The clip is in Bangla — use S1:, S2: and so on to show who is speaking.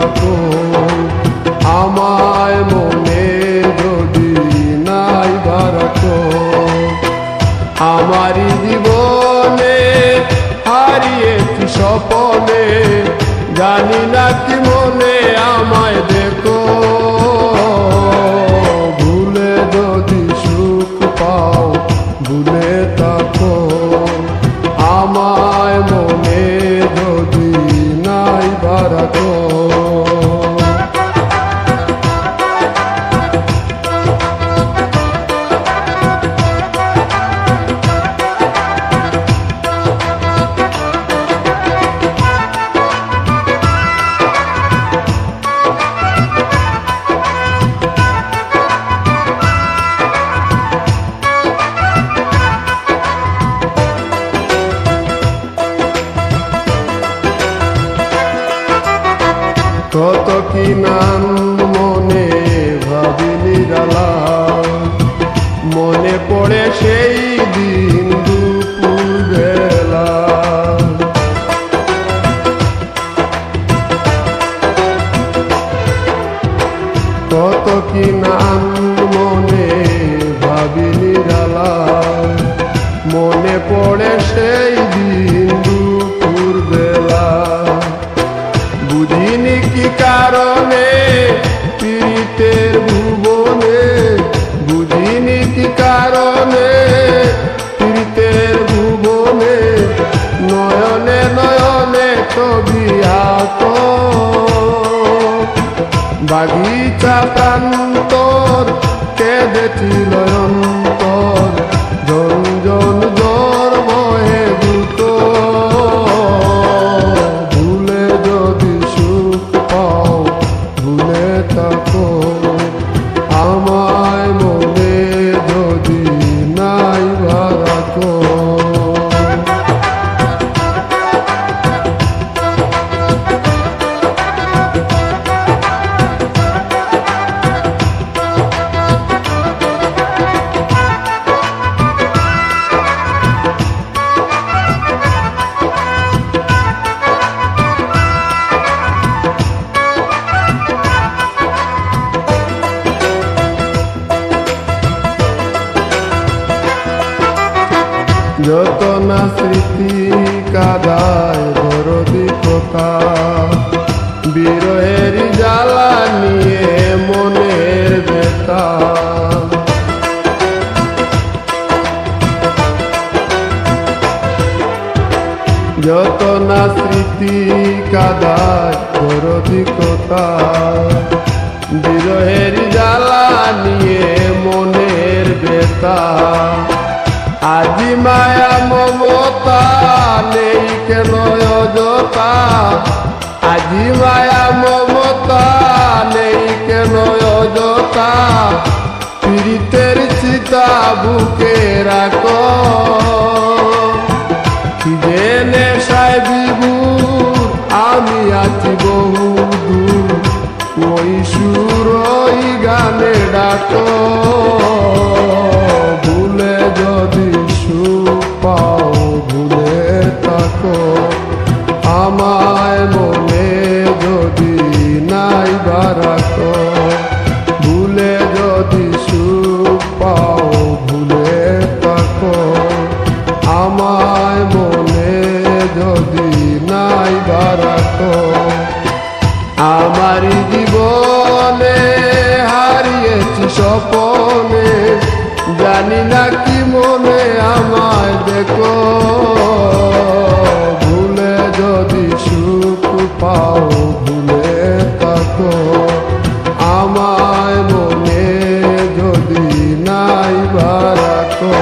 S1: থাকো, আমায় মনে যদি নাই রাখো। আমারই জীবনে হারিয়েছি স্বপনে, জানি না কি মনে আমায় দেখো। ভুলে যদি সুখ পাও ভুলে থাকো, আমায় মনে যদি নাই রাখো। কত কি নাম মনে ভাবি নিরালা, মনে পড়ে সেই দিন দুপুর বেলা। কত কি নাম মনে ভাবি নিরালা, মনে পড়ে সেই দিন দুপুর বেলা। বুঝিনি কি কারণে পীড়িতের ভুবনে, বুঝিনি কি কারণে পীড়িতের ভুবনে, নয়নে নয়নে ছবি আঁকো। বাগিচা প্রান্তর কেঁদেছিল অন্তর, জঞ্জন জ্বর বহে দ্রুত। ভুলে যদি সুখ পাও ভুলে থাকো, আমায় মনে যদি নাই রাখো। যত না স্মৃতি কাদায় দরদি কথা, বিরহের জ্বালা নিয়ে মনের ব্যথা। যত না স্মৃতি কাদায় দরদি কথা, বিরহের জ্বালা নিয়ে মনের ব্যথা। আজি মায়া মমতা নেই কেন অযথা, আজি মায়া মমতা নেই কেন অযথা। পীড়িতের চিতা বুকে রাখো, যে নেশায় বিভোর আমি আছি বহু দূর, ওই সুর ওই গানে ডাকো। ভুলে যদি সুখ পাও ভুলে থাকো, আমায় মনে যদি নাই রাখো। ভুলে যদি সুখ পাও ভুলে থাকো, আমায় মনে যদি নাই রাখো। আমারই জীবনে হারিয়েছি স্বপনে, জানি না কি মনে আমায় দেখো। ভুলে যদি সুখ পাও ভুলে থাকো, আমায় মনে যদি নাই রাখো।